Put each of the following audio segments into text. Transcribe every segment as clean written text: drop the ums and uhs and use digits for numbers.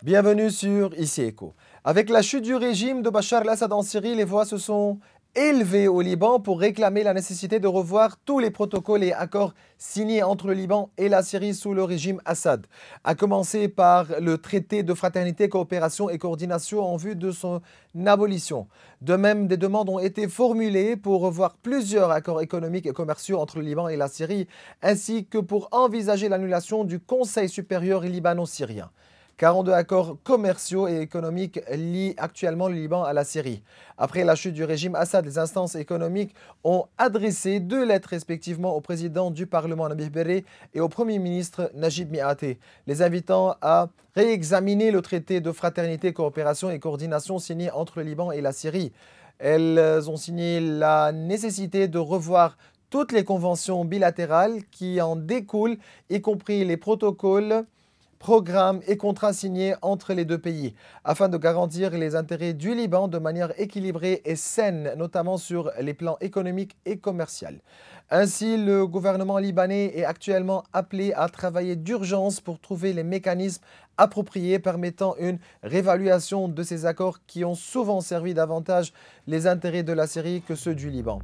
Bienvenue sur Ici Écho. Avec la chute du régime de Bachar el-Assad en Syrie, les voix se sont élevées au Liban pour réclamer la nécessité de revoir tous les protocoles et accords signés entre le Liban et la Syrie sous le régime Assad, à commencer par le traité de fraternité, coopération et coordination en vue de son abolition. De même, des demandes ont été formulées pour revoir plusieurs accords économiques et commerciaux entre le Liban et la Syrie, ainsi que pour envisager l'annulation du Conseil supérieur libano-syrien. 42 accords commerciaux et économiques lient actuellement le Liban à la Syrie. Après la chute du régime Assad, les instances économiques ont adressé 2 lettres respectivement au président du Parlement Nabih Berri et au Premier ministre Najib Mikati, les invitant à réexaminer le traité de fraternité, coopération et coordination signé entre le Liban et la Syrie. Elles ont signé la nécessité de revoir toutes les conventions bilatérales qui en découlent, y compris les protocoles, programmes et contrats signés entre les deux pays, afin de garantir les intérêts du Liban de manière équilibrée et saine, notamment sur les plans économiques et commerciaux. Ainsi, le gouvernement libanais est actuellement appelé à travailler d'urgence pour trouver les mécanismes appropriés permettant une réévaluation de ces accords qui ont souvent servi davantage les intérêts de la Syrie que ceux du Liban.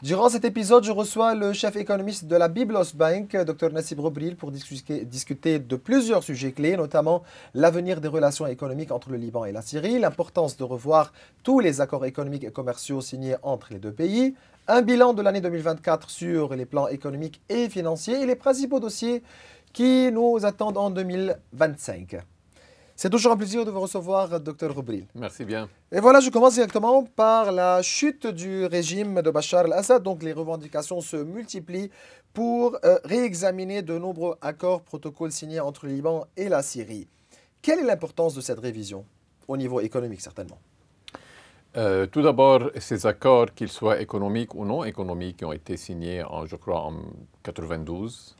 Durant cet épisode, je reçois le chef économiste de la Byblos Bank, Dr Nassib Roubril, pour discuter de plusieurs sujets clés, notamment l'avenir des relations économiques entre le Liban et la Syrie, l'importance de revoir tous les accords économiques et commerciaux signés entre les deux pays, un bilan de l'année 2024 sur les plans économiques et financiers et les principaux dossiers qui nous attendent en 2025. C'est toujours un plaisir de vous recevoir, Dr Roubril. Merci bien. Et voilà, je commence directement par la chute du régime de Bachar el-Assad. Donc, les revendications se multiplient pour réexaminer de nombreux accords, protocoles signés entre le Liban et la Syrie. Quelle est l'importance de cette révision, au niveau économique certainement? Tout d'abord, ces accords, qu'ils soient économiques ou non économiques, qui ont été signés, je crois, en 1992,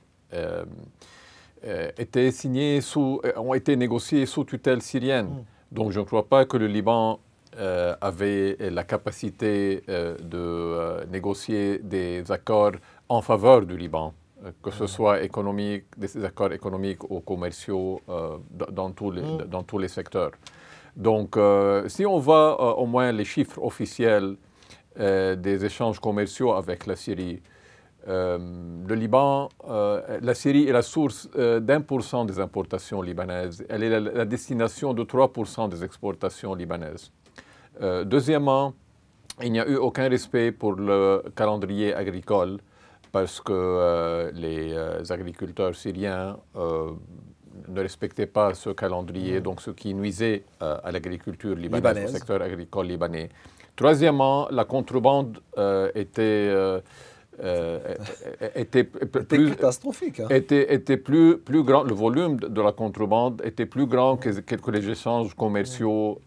ont été négociés sous tutelle syrienne. Donc, je ne crois pas que le Liban avait la capacité de négocier des accords en faveur du Liban, que ce soit économique, des accords économiques ou commerciaux dans tous les secteurs. Donc, si on voit au moins les chiffres officiels des échanges commerciaux avec la Syrie, le Liban, la Syrie est la source d'1% des importations libanaises. Elle est la destination de 3% des exportations libanaises. Deuxièmement, il n'y a eu aucun respect pour le calendrier agricole parce que les agriculteurs syriens ne respectaient pas ce calendrier, donc ce qui nuisait à l'agriculture libanaise, au secteur agricole libanais. Troisièmement, la contrebande était catastrophique. Était plus grand, le volume de la contrebande était plus grand que les échanges commerciaux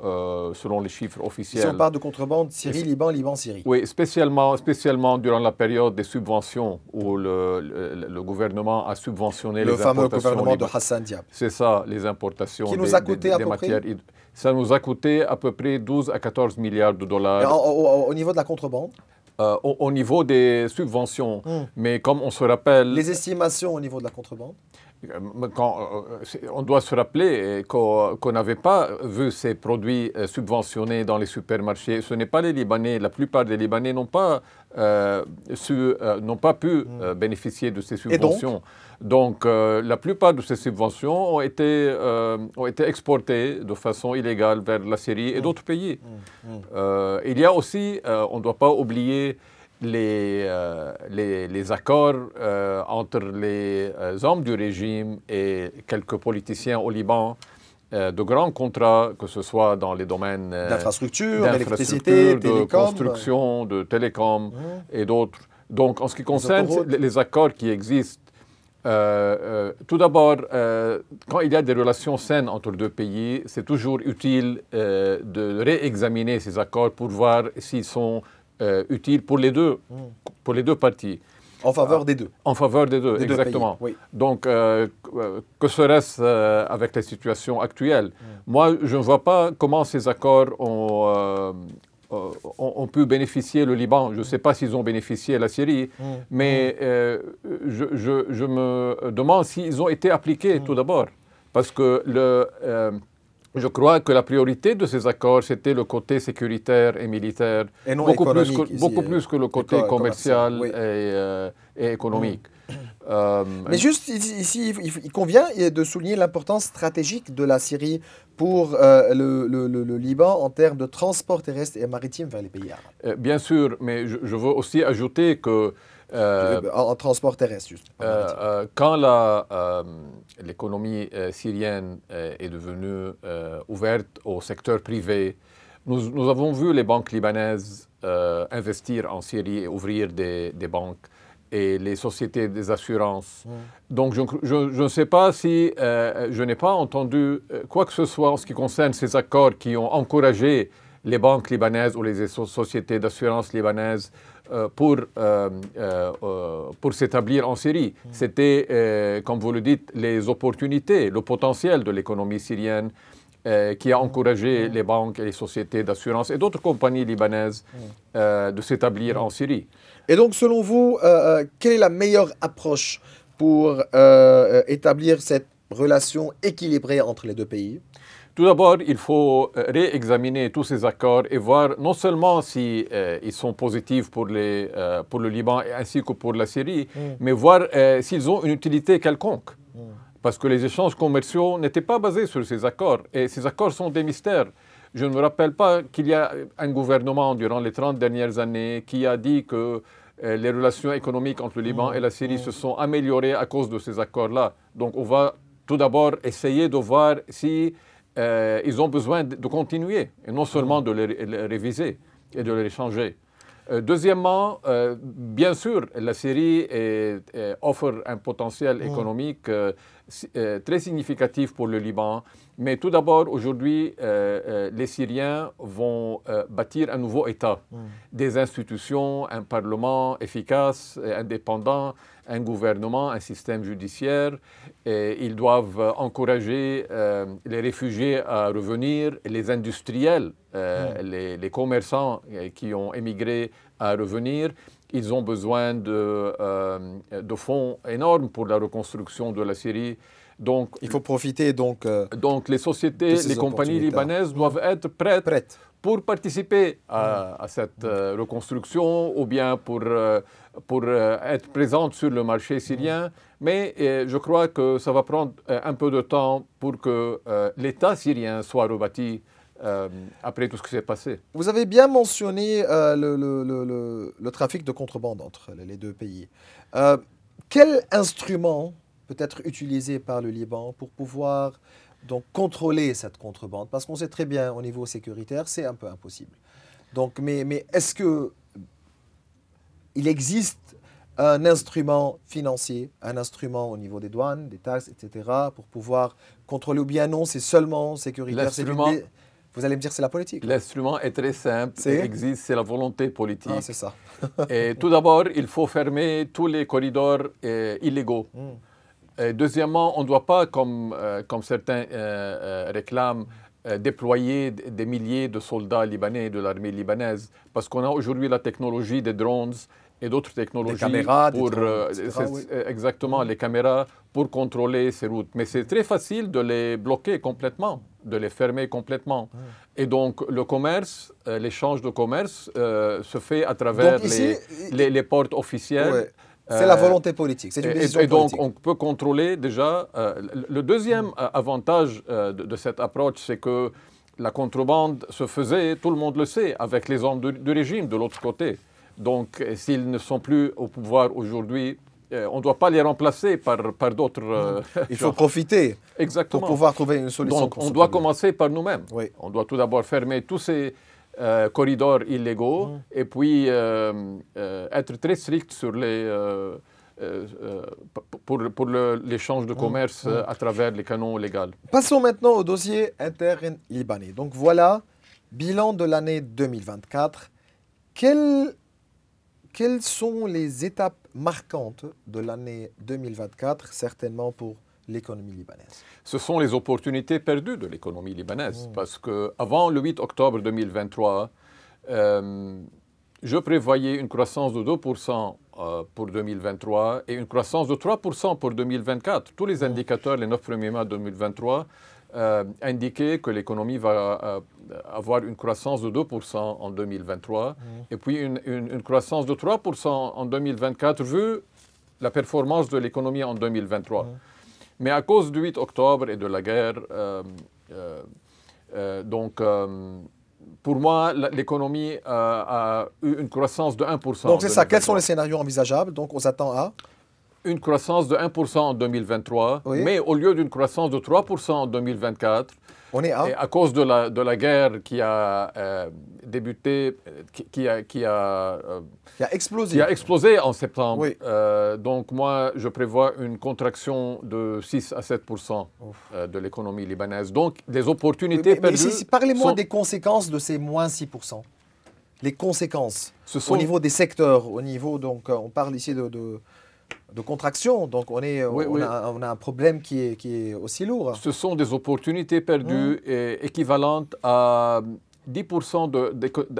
selon les chiffres officiels. Si on parle de contrebande, Syrie-Liban, Liban-Syrie. Oui, spécialement durant la période des subventions où le gouvernement a subventionné les importations. Le fameux gouvernement de Hassan Diab. C'est ça, les importations qui nous a coûté des matières. Ça nous a coûté à peu près 12 à 14 milliards de dollars. Et au niveau de la contrebande? Au niveau des subventions, mais comme on se rappelle... Les estimations au niveau de la contrebande? On doit se rappeler qu'on n'avait pas vu ces produits subventionnés dans les supermarchés. Ce n'est pas les Libanais. La plupart des Libanais n'ont pas pu bénéficier de ces subventions. Donc, la plupart de ces subventions ont été exportées de façon illégale vers la Syrie et d'autres pays. Il y a aussi, on ne doit pas oublier, les accords entre les hommes du régime et quelques politiciens au Liban, de grands contrats, que ce soit dans les domaines d'infrastructure, d'électricité, de construction, de télécom et d'autres. Donc, en ce qui concerne les accords qui existent, tout d'abord, quand il y a des relations saines entre deux pays, c'est toujours utile de réexaminer ces accords pour voir s'ils sont utiles pour les deux parties. En faveur des deux. En faveur des deux, Des deux exactement. pays, oui. Donc, que serait-ce avec la situation actuelle? Moi, je ne vois pas comment ces accords ont pu bénéficier le Liban. Je ne sais pas s'ils ont bénéficié la Syrie, mais je me demande s'ils ont été appliqués tout d'abord. Parce que je crois que la priorité de ces accords, c'était le côté sécuritaire et militaire, Et non beaucoup économique plus que le côté commercial oui. et économique. Mais juste ici, il convient de souligner l'importance stratégique de la Syrie pour le Liban en termes de transport terrestre et maritime vers les pays arabes. Bien sûr, mais je veux aussi ajouter que en transport terrestre, juste. quand l'économie syrienne est devenue ouverte au secteur privé, nous avons vu les banques libanaises investir en Syrie et ouvrir des banques et les sociétés des assurances. Donc je ne sais pas si je n'ai pas entendu quoi que ce soit en ce qui concerne ces accords qui ont encouragé les banques libanaises ou les sociétés d'assurance libanaises pour s'établir en Syrie. C'était, comme vous le dites, les opportunités, le potentiel de l'économie syrienne qui a encouragé les banques et les sociétés d'assurance et d'autres compagnies libanaises de s'établir en Syrie. Et donc, selon vous, quelle est la meilleure approche pour établir cette relation équilibrée entre les deux pays? Tout d'abord, il faut réexaminer tous ces accords et voir non seulement si ils sont positifs pour le Liban ainsi que pour la Syrie, mais voir s'ils ont une utilité quelconque. Parce que les échanges commerciaux n'étaient pas basés sur ces accords. Et ces accords sont des mystères. Je ne me rappelle pas qu'il y a un gouvernement durant les 30 dernières années qui a dit que les relations économiques entre le Liban et la Syrie se sont améliorées à cause de ces accords-là. Donc on va tout d'abord essayer de voir si ils ont besoin de continuer et non seulement de les réviser et de les changer. Deuxièmement, bien sûr, la Syrie offre un potentiel économique très significatif pour le Liban. Mais tout d'abord, aujourd'hui, les Syriens vont bâtir un nouveau État, des institutions, un parlement efficace et indépendant, un gouvernement, un système judiciaire. Et ils doivent encourager les réfugiés à revenir, les industriels, les commerçants qui ont émigré à revenir. Ils ont besoin de fonds énormes pour la reconstruction de la Syrie. Donc, il faut profiter donc les sociétés, les compagnies libanaises doivent être prêtes pour participer à cette reconstruction ou bien pour être présentes sur le marché syrien. Mais je crois que ça va prendre un peu de temps pour que l'État syrien soit rebâti après tout ce qui s'est passé. Vous avez bien mentionné le trafic de contrebande entre les deux pays. Quel instrument peut être utilisé par le Liban pour pouvoir donc contrôler cette contrebande? Parce qu'on sait très bien au niveau sécuritaire, c'est un peu impossible. Donc, mais est-ce que il existe un instrument financier, un instrument au niveau des douanes, des taxes, etc., pour pouvoir contrôler, ou bien non, c'est seulement sécuritaire? Vous allez me dire c'est la politique. L'instrument est très simple, il existe, c'est la volonté politique. Ah, c'est ça. Et tout d'abord, il faut fermer tous les corridors illégaux. Et deuxièmement, on ne doit pas, comme certains réclament, déployer des milliers de soldats libanais de l'armée libanaise, parce qu'on a aujourd'hui la technologie des drones et d'autres technologies, des caméras, pour des drones, etc., oui. exactement les caméras pour contrôler ces routes. Mais c'est très facile de les bloquer complètement, de les fermer complètement. Et donc le commerce, l'échange de commerce se fait à travers les portes officielles. Ouais. C'est la volonté politique, c'est une décision politique. Et donc, on peut contrôler déjà. Le deuxième avantage de cette approche, c'est que la contrebande se faisait, tout le monde le sait, avec les hommes du régime de l'autre côté. Donc, s'ils ne sont plus au pouvoir aujourd'hui, on ne doit pas les remplacer par d'autres... Il faut profiter pour pouvoir trouver une solution. Donc, on doit commencer par nous-mêmes. Oui. On doit tout d'abord fermer tous ces corridors illégaux et puis être très strict sur pour l'échange de commerce à travers les canaux légaux. Passons maintenant au dossier interne libanais. Donc voilà, bilan de l'année 2024. Quelles sont les étapes marquantes de l'année 2024, certainement pour l'économie libanaise? Ce sont les opportunités perdues de l'économie libanaise. Parce qu'avant le 8 octobre 2023, je prévoyais une croissance de 2% pour 2023 et une croissance de 3% pour 2024. Tous les indicateurs, les 9 premiers mois de 2023, indiquaient que l'économie va avoir une croissance de 2% en 2023 et puis une croissance de 3% en 2024, vu la performance de l'économie en 2023. Mais à cause du 8 octobre et de la guerre, pour moi, l'économie a eu une croissance de 1%. Donc c'est ça, quels sont les scénarios envisageables? Donc on s'attend à une croissance de 1% en 2023, oui. Mais au lieu d'une croissance de 3% en 2024, on est à cause de la guerre qui a débuté, qui a explosé en septembre. Oui. Donc moi, je prévois une contraction de 6 à 7% de l'économie libanaise. Donc des opportunités perdues. Parlez-moi des conséquences de ces moins 6%. Les conséquences au niveau des secteurs, au niveau, donc on parle ici de contraction, donc on a un problème qui est aussi lourd. Ce sont des opportunités perdues équivalentes à 10%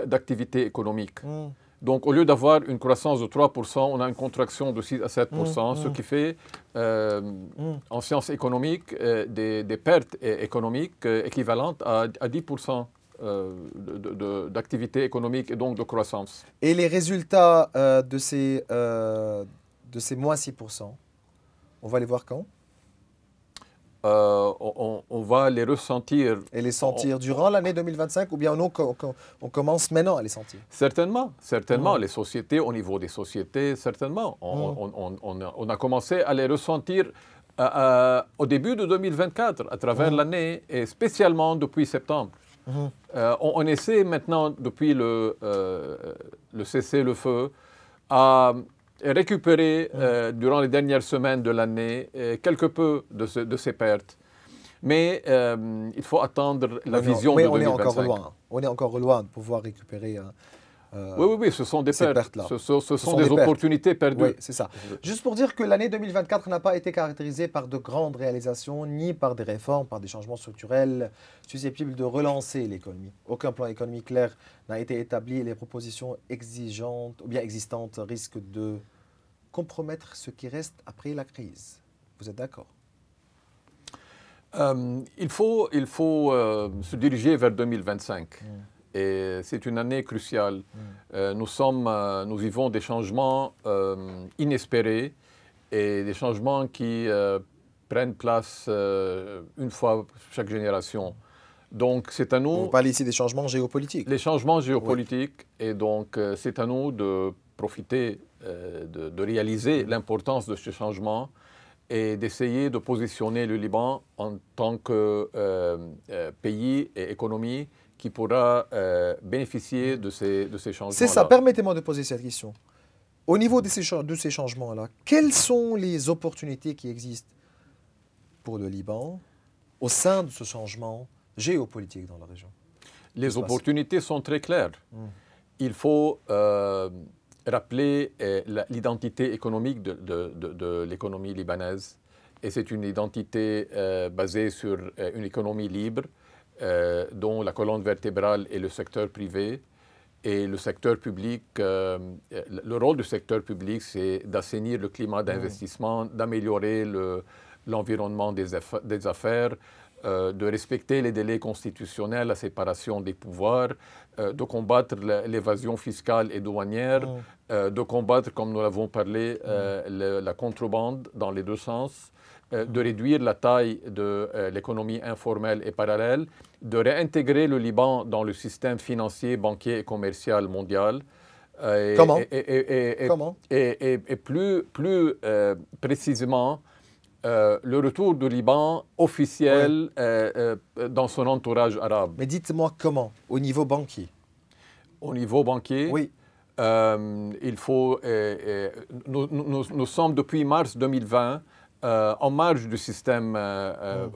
d'activité économique. Donc au lieu d'avoir une croissance de 3%, on a une contraction de 6 à 7%, ce qui fait en sciences économiques des pertes économiques équivalentes à 10%. D'activité économique et donc de croissance. Et les résultats de ces moins 6%, on va les voir quand? On va les ressentir. Et les sentir durant l'année 2025 ou bien on commence maintenant à les sentir? Certainement. Les sociétés, au niveau des sociétés, certainement. On a commencé à les ressentir au début de 2024, à travers l'année, et spécialement depuis septembre. On essaie maintenant, depuis le cessez-le-feu, à récupérer durant les dernières semaines de l'année quelque peu de ces pertes. Mais il faut attendre la vision de 2025. On est encore loin de pouvoir récupérer oui, ce sont des pertes. Ce sont des opportunités perdues. Oui, c'est ça. Juste pour dire que l'année 2024 n'a pas été caractérisée par de grandes réalisations, ni par des réformes, par des changements structurels susceptibles de relancer l'économie. Aucun plan économique clair n'a été établi et les propositions exigeantes ou bien existantes risquent de compromettre ce qui reste après la crise. Vous êtes d'accord? Il faut se diriger vers 2025. Et c'est une année cruciale. Nous vivons des changements inespérés et des changements qui prennent place une fois chaque génération. Donc c'est à nous... Vous parlez ici des changements géopolitiques. Les changements géopolitiques. Oui. Et donc c'est à nous de profiter, de réaliser l'importance de ces changements et d'essayer de positionner le Liban en tant que pays et économie qui pourra bénéficier de ces changements-là. C'est ça, permettez-moi de poser cette question. Au niveau de ces changements-là, quelles sont les opportunités qui existent pour le Liban au sein de ce changement géopolitique dans la région? Les opportunités sont très claires. Il faut rappeler l'identité économique de l'économie libanaise. Et c'est une identité basée sur une économie libre, dont la colonne vertébrale est le secteur privé. Et le secteur public, le rôle du secteur public, c'est d'assainir le climat d'investissement, d'améliorer l'environnement des affaires, de respecter les délais constitutionnels, la séparation des pouvoirs, de combattre l'évasion fiscale et douanière, de combattre, comme nous l'avons parlé, la contrebande dans les deux sens, de réduire la taille de l'économie informelle et parallèle, de réintégrer le Liban dans le système financier, banquier et commercial mondial. Comment? Et plus précisément, le retour du Liban officiel dans son entourage arabe. Mais dites-moi comment, au niveau banquier? Au niveau banquier, oui. Il faut... nous sommes depuis mars 2020 en marge du système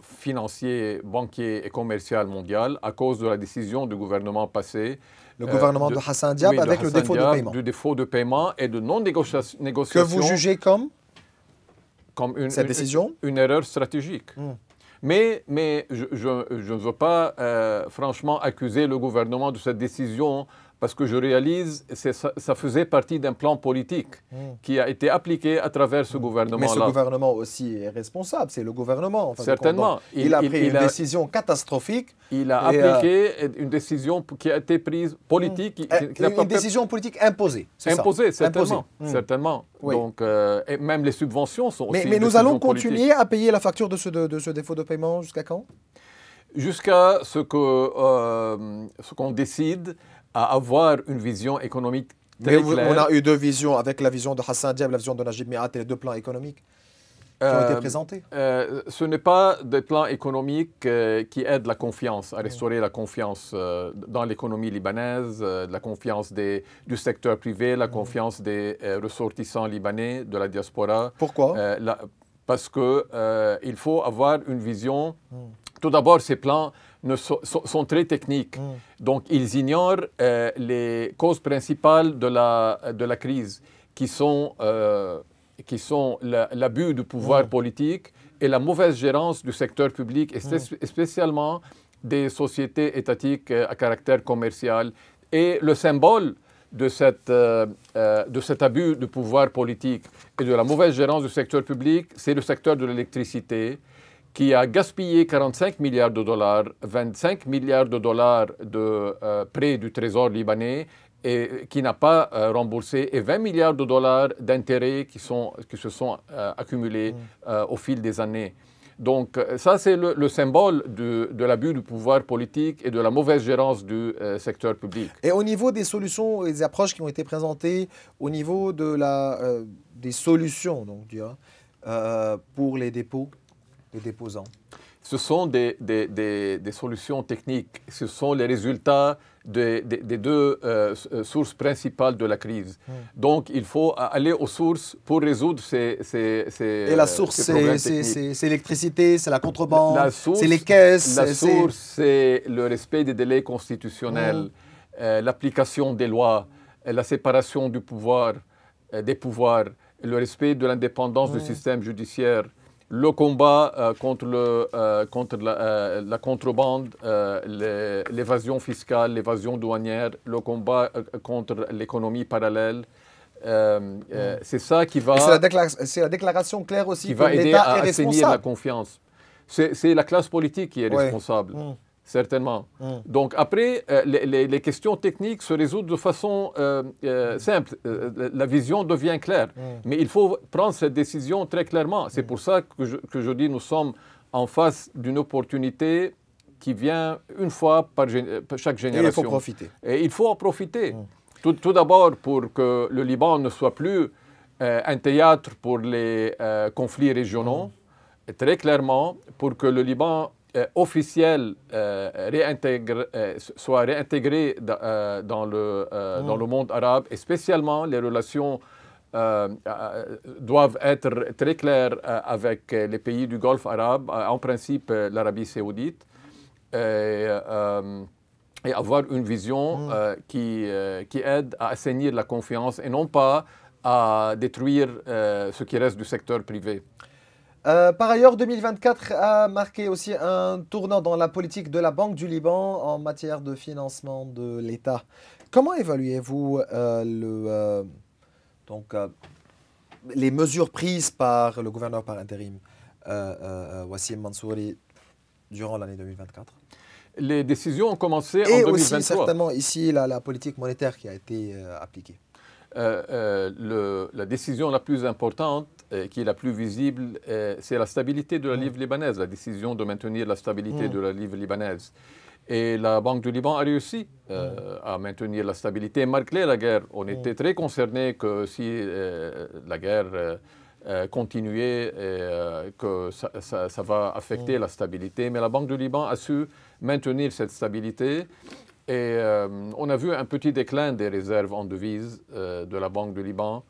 financier, banquier et commercial mondial à cause de la décision du gouvernement passé. Le gouvernement de Hassan Diab oui, avec le défaut de paiement. Du défaut de paiement et de non-négociation. Que vous jugez comme cette décision une erreur stratégique. Mais je ne veux pas franchement accuser le gouvernement de cette décision parce que je réalise que ça faisait partie d'un plan politique qui a été appliqué à travers ce gouvernement-là. Mais ce gouvernement aussi est responsable, c'est le gouvernement. Certainement. Il a pris une décision catastrophique. Il a appliqué une décision qui a été prise politique. Une décision politique imposée. Imposée, certainement. Certainement. Oui. Donc, et même les subventions sont aussi. Mais nous allons continuer à payer la facture de ce défaut de paiement jusqu'à quand? Jusqu'à ce qu'on décide à avoir une vision économique très claire. On a eu deux visions, avec la vision de Hassan Diab, la vision de Najib Miat et les deux plans économiques qui ont été présentés. Ce n'est pas des plans économiques qui aident la confiance, à restaurer la confiance dans l'économie libanaise, la confiance du secteur privé, la confiance des ressortissants libanais, de la diaspora. Pourquoi? Parce qu'il faut avoir une vision. Tout d'abord, ces plans sont très techniques. Donc, ils ignorent les causes principales de la crise, qui sont l'abus du pouvoir politique et la mauvaise gérance du secteur public, et spécialement des sociétés étatiques à caractère commercial. Et le symbole de cet abus de pouvoir politique et de la mauvaise gérance du secteur public, c'est le secteur de l'électricité, qui a gaspillé 45 milliards de dollars, 25 milliards de dollars de prêts du Trésor libanais et qui n'a pas remboursé, et 20 milliards de dollars d'intérêts qui se sont accumulés au fil des années. Donc ça, c'est le symbole de l'abus du pouvoir politique et de la mauvaise gérance du secteur public. Et au niveau des solutions et des approches qui ont été présentées, au niveau des solutions donc, pour les dépôts, les déposants? Ce sont des solutions techniques. Ce sont les résultats des deux sources principales de la crise. Donc, il faut aller aux sources pour résoudre ces Et la source, c'est l'électricité, c'est la contrebande, c'est les caisses. La source, c'est le respect des délais constitutionnels, l'application des lois, la séparation du pouvoir, des pouvoirs, le respect de l'indépendance du système judiciaire, le combat contre la contrebande, l'évasion fiscale, l'évasion douanière, le combat contre l'économie parallèle. C'est ça qui va... C'est la déclaration claire aussi qui que va aider l'État à est assainir responsable. la confiance. C'est la classe politique qui est responsable. Certainement. Donc après, les questions techniques se résolvent de façon simple. La vision devient claire. Mais il faut prendre cette décision très clairement. C'est pour ça que je dis nous sommes en face d'une opportunité qui vient une fois par chaque génération. Et il faut profiter. Et il faut en profiter. Tout d'abord pour que le Liban ne soit plus un théâtre pour les conflits régionaux. Très clairement, pour que le Liban officiel soit réintégré dans le monde arabe, et spécialement les relations doivent être très claires avec les pays du Golfe arabe, en principe l'Arabie saoudite, et avoir une vision qui aide à assainir la confiance et non pas à détruire ce qui reste du secteur privé. Par ailleurs, 2024 a marqué aussi un tournant dans la politique de la Banque du Liban en matière de financement de l'État. Comment évaluez-vous les mesures prises par le gouverneur par intérim, Wassim Mansouri, durant l'année 2024? Les décisions ont commencé en Et 2023. aussi certainement ici la politique monétaire qui a été appliquée. La décision la plus importante, qui est la plus visible, c'est la stabilité de la livre libanaise, la décision de maintenir la stabilité de la livre libanaise. Et la Banque du Liban a réussi à maintenir la stabilité malgré la guerre. On était très concernés que si la guerre continuait, que ça va affecter la stabilité. Mais la Banque du Liban a su maintenir cette stabilité. Et on a vu un petit déclin des réserves en devises de la Banque du Liban.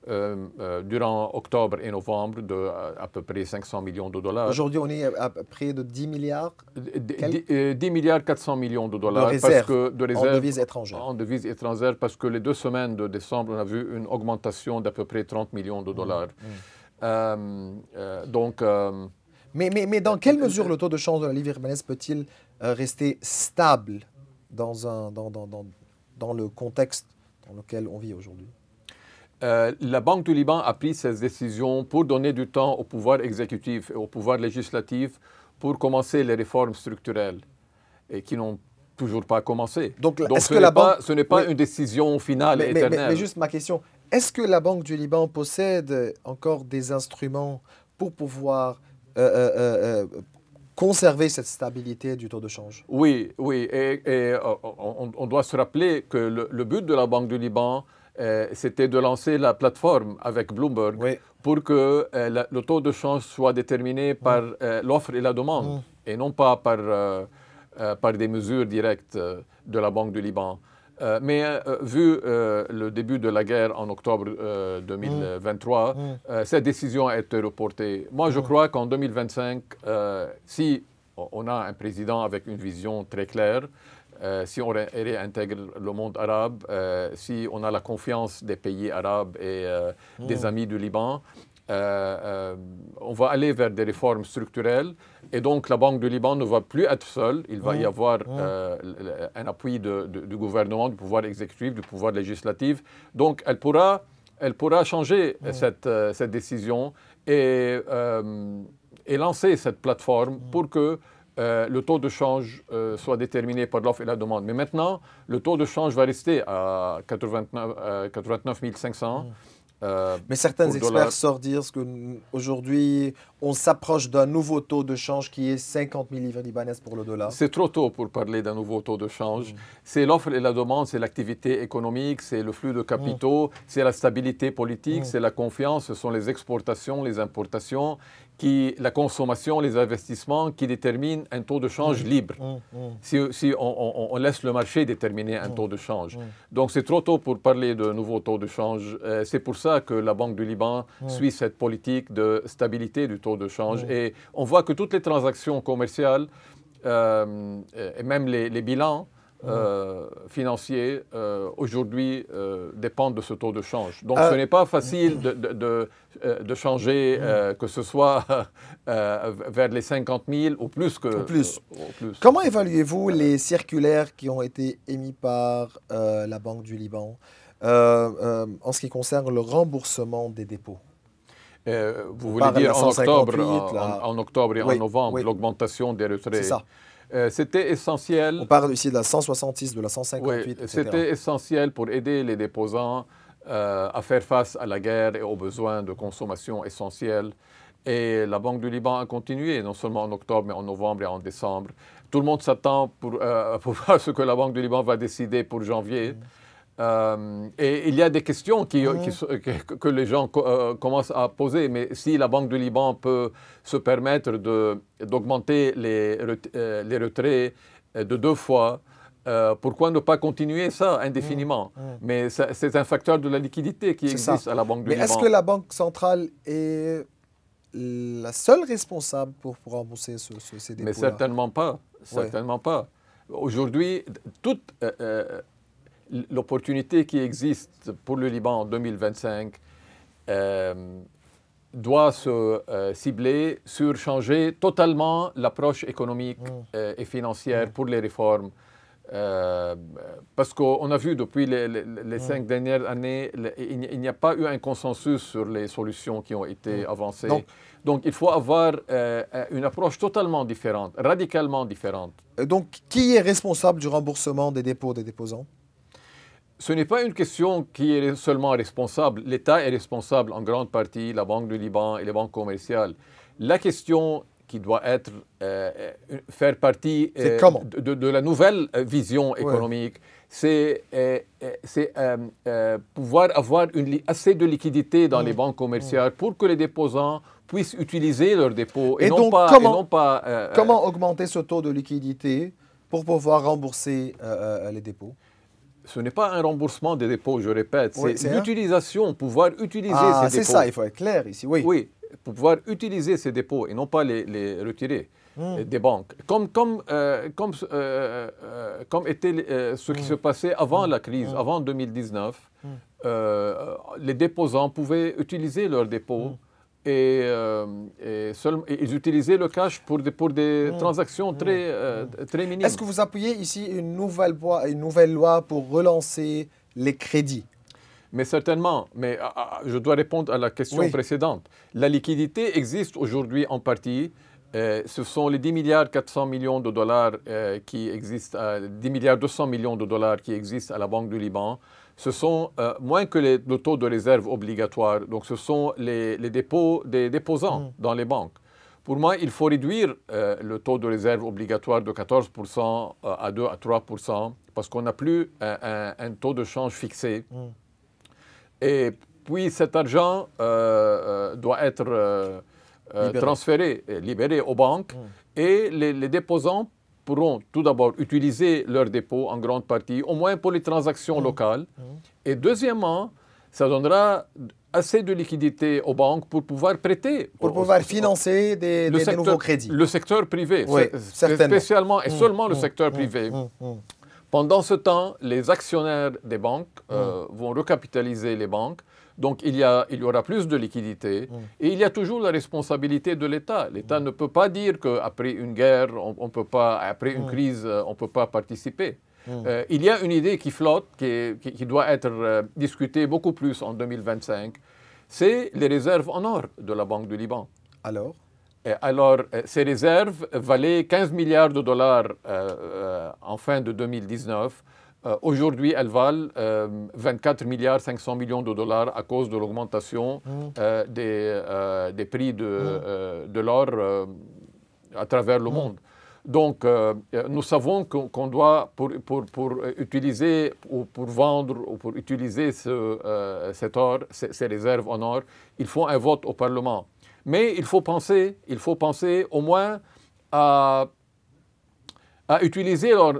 durant octobre et novembre de à peu près 500 millions de dollars. Aujourd'hui, on est à près de 10 milliards 10 milliards 400 millions de dollars de réserves en devises étrangères. En devises étrangères, parce que les 2 semaines de décembre, on a vu une augmentation d'à peu près 30 millions de dollars. Mais dans quelle mesure le taux de change de la livre libanaise peut-il rester stable dans le contexte dans lequel on vit aujourd'hui? La Banque du Liban a pris ces décisions pour donner du temps au pouvoir exécutif et au pouvoir législatif pour commencer les réformes structurelles et qui n'ont toujours pas commencé. Donc ce n'est pas une décision finale et éternelle. Mais juste ma question, est-ce que la Banque du Liban possède encore des instruments pour pouvoir conserver cette stabilité du taux de change? Oui, oui. Et on doit se rappeler que le but de la Banque du Liban, c'était de lancer la plateforme avec Bloomberg pour que le taux de change soit déterminé par l'offre et la demande et non pas par des mesures directes de la Banque du Liban. Mais vu le début de la guerre en octobre 2023, cette décision a été reportée. Moi, je crois qu'en 2025, si on a un président avec une vision très claire, si on réintègre le monde arabe, si on a la confiance des pays arabes et des amis du Liban, on va aller vers des réformes structurelles et donc la Banque du Liban ne va plus être seule. Il va y avoir un appui du gouvernement, du pouvoir exécutif, du pouvoir législatif. Donc elle pourra changer cette décision et lancer cette plateforme pour que le taux de change soit déterminé par l'offre et la demande. Mais maintenant, le taux de change va rester à 89 500. Mais certains experts sortent dire qu'aujourd'hui, on s'approche d'un nouveau taux de change qui est 50 000 livres libanaises pour le dollar. C'est trop tôt pour parler d'un nouveau taux de change. C'est l'offre et la demande, c'est l'activité économique, c'est le flux de capitaux, c'est la stabilité politique, c'est la confiance, ce sont les exportations, les importations, la consommation, les investissements qui déterminent un taux de change libre. Si on laisse le marché déterminer un taux de change. Donc c'est trop tôt pour parler de nouveau taux de change. C'est pour ça que la Banque du Liban suit cette politique de stabilité du taux de change. Et on voit que toutes les transactions commerciales et même les bilans financiers aujourd'hui dépendent de ce taux de change. Donc ce n'est pas facile de changer, que ce soit vers les 50 000 ou plus que... Plus. Comment évaluez-vous les circulaires qui ont été émis par la Banque du Liban en ce qui concerne le remboursement des dépôts? Vous voulez dire en octobre et en novembre, l'augmentation des retraits. C'est ça. C'était essentiel. On parle ici de la 166, de la 158, etc. C'était essentiel pour aider les déposants à faire face à la guerre et aux besoins de consommation essentiels. Et la Banque du Liban a continué, non seulement en octobre, mais en novembre et en décembre. Tout le monde s'attend pour voir ce que la Banque du Liban va décider pour janvier. Et il y a des questions que les gens commencent à poser. Mais si la Banque du Liban peut se permettre d'augmenter les retraits de 2 fois, pourquoi ne pas continuer ça indéfiniment? Mais c'est un facteur de la liquidité qui existe à la Banque du Liban. Mais est-ce que la Banque centrale est la seule responsable pour rembourser ces dépôts-là? Mais certainement pas. Certainement pas. Aujourd'hui, toute l'opportunité qui existe pour le Liban en 2025 doit se cibler sur changer totalement l'approche économique et financière pour les réformes. Parce qu'on a vu depuis les 5 dernières années, il n'y a pas eu un consensus sur les solutions qui ont été avancées. Donc il faut avoir une approche totalement différente, radicalement différente. Donc qui est responsable du remboursement des dépôts des déposants? Ce n'est pas une question qui est seulement responsable. L'État est responsable en grande partie, la Banque du Liban et les banques commerciales. La question qui doit être faire partie de la nouvelle vision économique, c'est pouvoir avoir assez de liquidité dans les banques commerciales pour que les déposants puissent utiliser leurs dépôts comment augmenter ce taux de liquidité pour pouvoir rembourser les dépôts? Ce n'est pas un remboursement des dépôts, je répète, Oui, c'est l'utilisation, pouvoir utiliser Ah, ces c'est dépôts. ça, il faut être clair ici, oui. Oui, pour pouvoir utiliser ces dépôts et non pas les retirer des banques. Comme était ce qui se passait avant la crise, avant 2019, les déposants pouvaient utiliser leurs dépôts et ils utilisaient le cash pour des transactions très minimes. Est-ce que vous appuyez ici une nouvelle loi pour relancer les crédits? Mais certainement, mais je dois répondre à la question précédente. La liquidité existe aujourd'hui en partie. Ce sont les 10 milliards 400 millions de dollars qui existent, 10 milliards 200 millions de dollars qui existent à la Banque du Liban. Ce sont moins que le taux de réserve obligatoire. Donc ce sont les dépôts des déposants dans les banques. Pour moi, il faut réduire le taux de réserve obligatoire de 14% à 2 à 3% parce qu'on n'a plus un taux de change fixé. Et puis cet argent doit être transféré, libéré aux banques. Et les déposants pourront tout d'abord utiliser leurs dépôts en grande partie, au moins pour les transactions locales. Et deuxièmement, ça donnera assez de liquidités aux banques pour pouvoir prêter. Pour pouvoir financer des nouveaux crédits. Le secteur privé, oui, spécialement et seulement le secteur privé. Pendant ce temps, les actionnaires des banques vont recapitaliser les banques. Donc, il y aura plus de liquidités. Et il y a toujours la responsabilité de l'État. L'État ne peut pas dire qu'après une guerre, on peut pas, après une crise, on ne peut pas participer. Il y a une idée qui flotte, qui doit être discutée beaucoup plus en 2025. C'est les réserves en or de la Banque du Liban. Alors, ces réserves valaient 15 milliards de dollars en fin de 2019. Aujourd'hui, elles valent 24 milliards 500 millions de dollars à cause de l'augmentation des prix de l'or à travers le monde. Donc, nous savons qu'on doit, pour utiliser ou pour vendre ou pour utiliser cet or, ces réserves en or, il faut un vote au Parlement. Mais il faut penser au moins à utiliser l'or,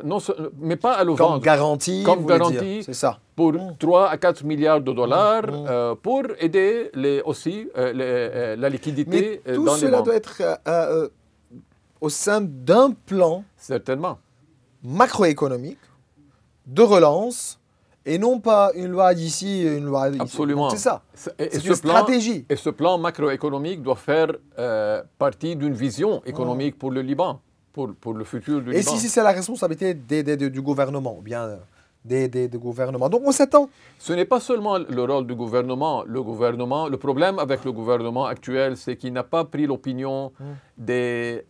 mais pas à le vendre. Comme garantie, c'est ça. Pour 3 à 4 milliards de dollars pour aider aussi la liquidité mais tout dans les cela banques. Doit être au sein d'un plan macroéconomique de relance et non pas une loi d'ici, une loi d'ici. Absolument. C'est ça. C'est une stratégie. Et ce plan macroéconomique doit faire partie d'une vision économique pour le Liban, pour le futur du Liban. Et si c'est la responsabilité du gouvernement, ou bien des gouvernements. Donc on s'attend. Ce n'est pas seulement le rôle du gouvernement. Le problème avec le gouvernement actuel, c'est qu'il n'a pas pris l'opinion des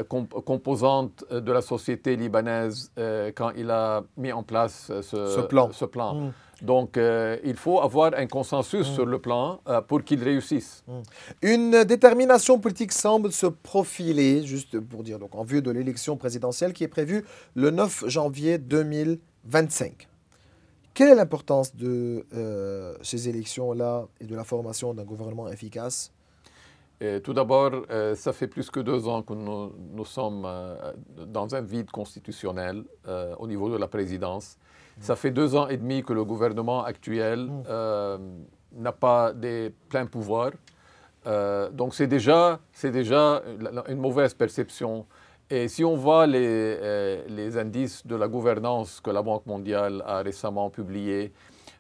composantes de la société libanaise quand il a mis en place ce plan. Donc, il faut avoir un consensus sur le plan pour qu'il réussisse. Une détermination politique semble se profiler, juste pour dire, donc en vue de l'élection présidentielle qui est prévue le 9 janvier 2025. Quelle est l'importance de ces élections-là et de la formation d'un gouvernement efficace? Tout d'abord, ça fait plus que 2 ans que nous sommes dans un vide constitutionnel au niveau de la présidence. Ça fait 2 ans et demi que le gouvernement actuel n'a pas des pleins pouvoirs. Donc c'est déjà une mauvaise perception. Et si on voit les indices de la gouvernance que la Banque mondiale a récemment publiés,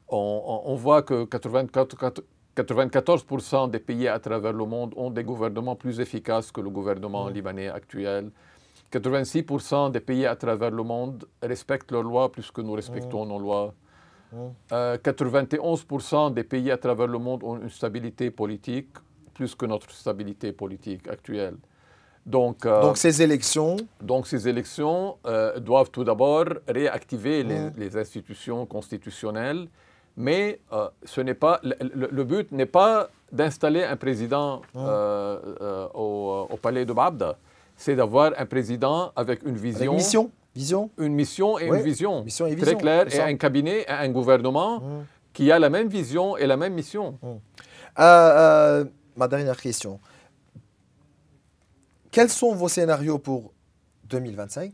on voit que 94% des pays à travers le monde ont des gouvernements plus efficaces que le gouvernement libanais actuel. 86% des pays à travers le monde respectent leurs lois plus que nous respectons nos lois. 91% des pays à travers le monde ont une stabilité politique plus que notre stabilité politique actuelle. Donc ces élections doivent tout d'abord réactiver les institutions constitutionnelles, mais le but n'est pas d'installer un président au palais de Babda. C'est d'avoir un président avec une vision. Une mission et une vision très claire, et un cabinet, et un gouvernement qui a la même vision et la même mission. Ma dernière question. Quels sont vos scénarios pour 2025?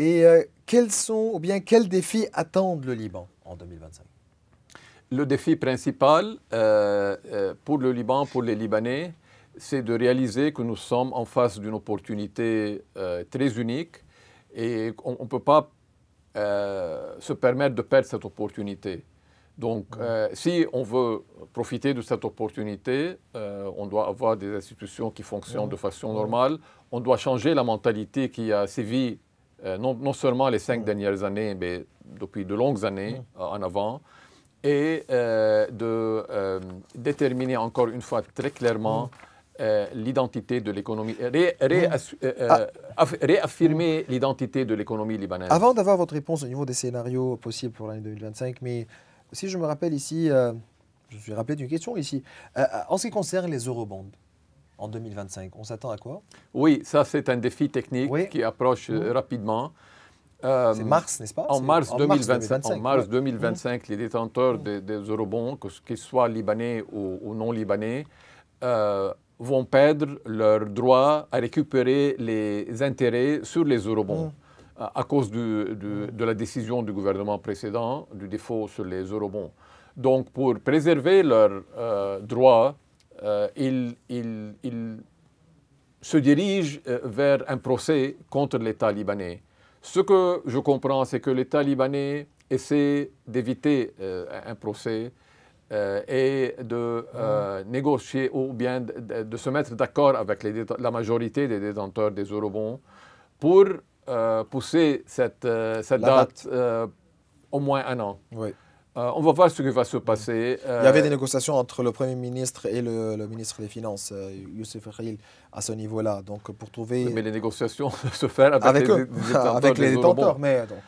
Et quels défis attendent le Liban en 2025? Le défi principal pour le Liban, pour les Libanais, c'est de réaliser que nous sommes en face d'une opportunité très unique et on ne peut pas se permettre de perdre cette opportunité. Donc, si on veut profiter de cette opportunité, on doit avoir des institutions qui fonctionnent de façon normale. On doit changer la mentalité qui a sévi non seulement les 5 dernières années, mais depuis de longues années en avant, et de déterminer encore une fois très clairement l'identité de l'économie, réaffirmer l'identité de l'économie libanaise. Avant d'avoir votre réponse au niveau des scénarios possibles pour l'année 2025, mais si je me rappelle ici, je me suis rappelé d'une question ici, en ce qui concerne les eurobonds en 2025, on s'attend à quoi? Oui, ça c'est un défi technique qui approche rapidement. C'est mars, n'est-ce pas? En mars 2025, les détenteurs des eurobonds, qu'ils soient libanais ou non libanais, vont perdre leur droit à récupérer les intérêts sur les eurobonds à cause de la décision du gouvernement précédent, du défaut sur les eurobonds. Donc, pour préserver leurs droits, ils se dirigent vers un procès contre l'État libanais. Ce que je comprends, c'est que l'État libanais essaie d'éviter un procès et de négocier ou bien de se mettre d'accord avec la majorité des détenteurs des eurobonds pour pousser cette date au moins un an. Oui. On va voir ce qui va se passer. Il y avait des négociations entre le Premier ministre et le ministre des Finances, Youssef Khalil, à ce niveau-là. Donc, pour trouver... Mais les négociations se font avec les détenteurs. Mais, donc,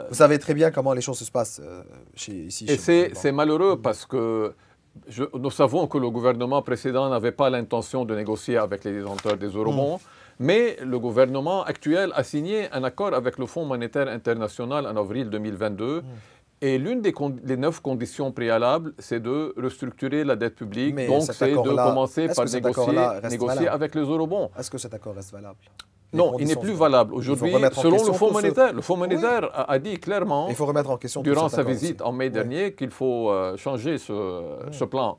vous savez très bien comment les choses se passent ici. Et c'est malheureux parce que nous savons que le gouvernement précédent n'avait pas l'intention de négocier avec les détenteurs des eurobonds. Mais le gouvernement actuel a signé un accord avec le Fonds monétaire international en avril 2022. Et l'une des 9 conditions préalables, c'est de restructurer la dette publique. Mais donc, c'est de commencer par négocier avec les eurobonds. Est-ce que cet accord reste valable? Non, il n'est plus valable. Aujourd'hui, selon le Fonds monétaire, le Fonds monétaire a dit clairement, il faut remettre en question durant sa visite en mai dernier, qu'il faut changer ce plan.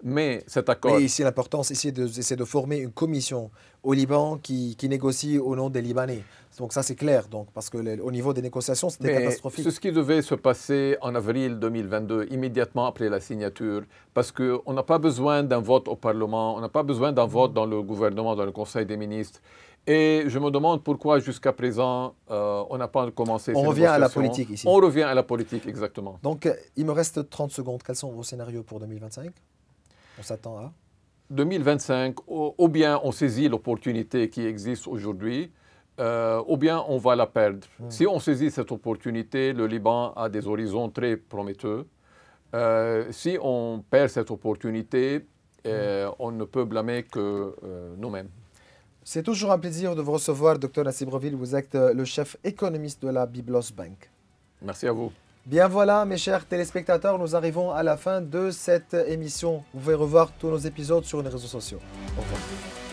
Mais cet accord... Mais ici, l'importance, c'est de former une commission au Liban qui négocie au nom des Libanais. Donc ça, c'est clair, donc, parce qu'au niveau des négociations, c'était catastrophique. C'est ce qui devait se passer en avril 2022, immédiatement après la signature, parce qu'on n'a pas besoin d'un vote au Parlement, on n'a pas besoin d'un vote dans le gouvernement, dans le Conseil des ministres. Et je me demande pourquoi, jusqu'à présent, on n'a pas commencé ces négociations. On revient à la politique ici. On revient à la politique, exactement. Donc, il me reste 30 secondes. Quels sont vos scénarios pour 2025? On s'attend à 2025, ou bien on saisit l'opportunité qui existe aujourd'hui, ou bien on va la perdre. Si on saisit cette opportunité, le Liban a des horizons très prometteux. Si on perd cette opportunité, on ne peut blâmer que nous-mêmes. C'est toujours un plaisir de vous recevoir, Dr Nassib Rovil. Vous êtes le chef économiste de la Byblos Bank. Merci à vous. Bien voilà, mes chers téléspectateurs, nous arrivons à la fin de cette émission. Vous pouvez revoir tous nos épisodes sur les réseaux sociaux. Au revoir.